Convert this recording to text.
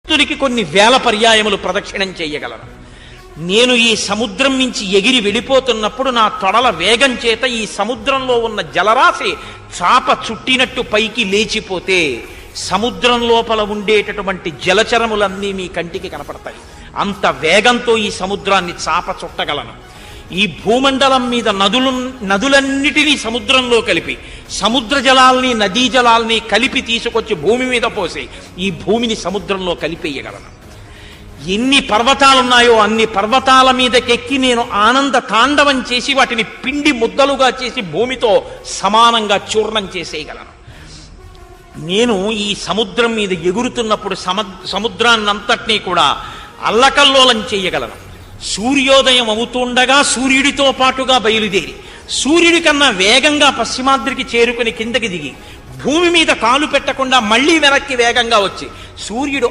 భక్తుడికి కొన్ని వేల పర్యాయములు ప్రదక్షిణం చేయగలను. నేను ఈ సముద్రం నుంచి ఎగిరి వెళ్ళిపోతున్నప్పుడు నా తొడల వేగం చేత ఈ సముద్రంలో ఉన్న జలరాశి చాప చుట్టినట్టు పైకి లేచిపోతే సముద్రం లోపల ఉండేటటువంటి జలచరములన్నీ మీ కంటికి కనపడతాయి. అంత వేగంతో ఈ సముద్రాన్ని చాప చుట్టగలను. ఈ భూమండలం మీద నదులన్నిటినీ సముద్రంలో కలిపి సముద్ర జలాల్ని నదీ జలాల్ని కలిపి తీసుకొచ్చి భూమి మీద పోసి ఈ భూమిని సముద్రంలో కలిపేయగలను. ఎన్ని పర్వతాలున్నాయో అన్ని పర్వతాల మీదకెక్కి నేను ఆనంద తాండవం చేసి వాటిని పిండి ముద్దలుగా చేసి భూమితో సమానంగా చూర్ణం చేసేయగలను. నేను ఈ సముద్రం మీద ఎగురుతున్నప్పుడు సముద్రాన్నంతటినీ కూడా అల్లకల్లోలం చేయగలను. సూర్యోదయం అవుతుండగా సూర్యుడితో పాటుగా బయలుదేరి సూర్యుడి కన్నా వేగంగా పశ్చిమాద్రికి చేరుకుని కిందకి దిగి భూమి మీద కాలు పెట్టకుండా మళ్లీ వెనక్కి వేగంగా వచ్చి సూర్యుడు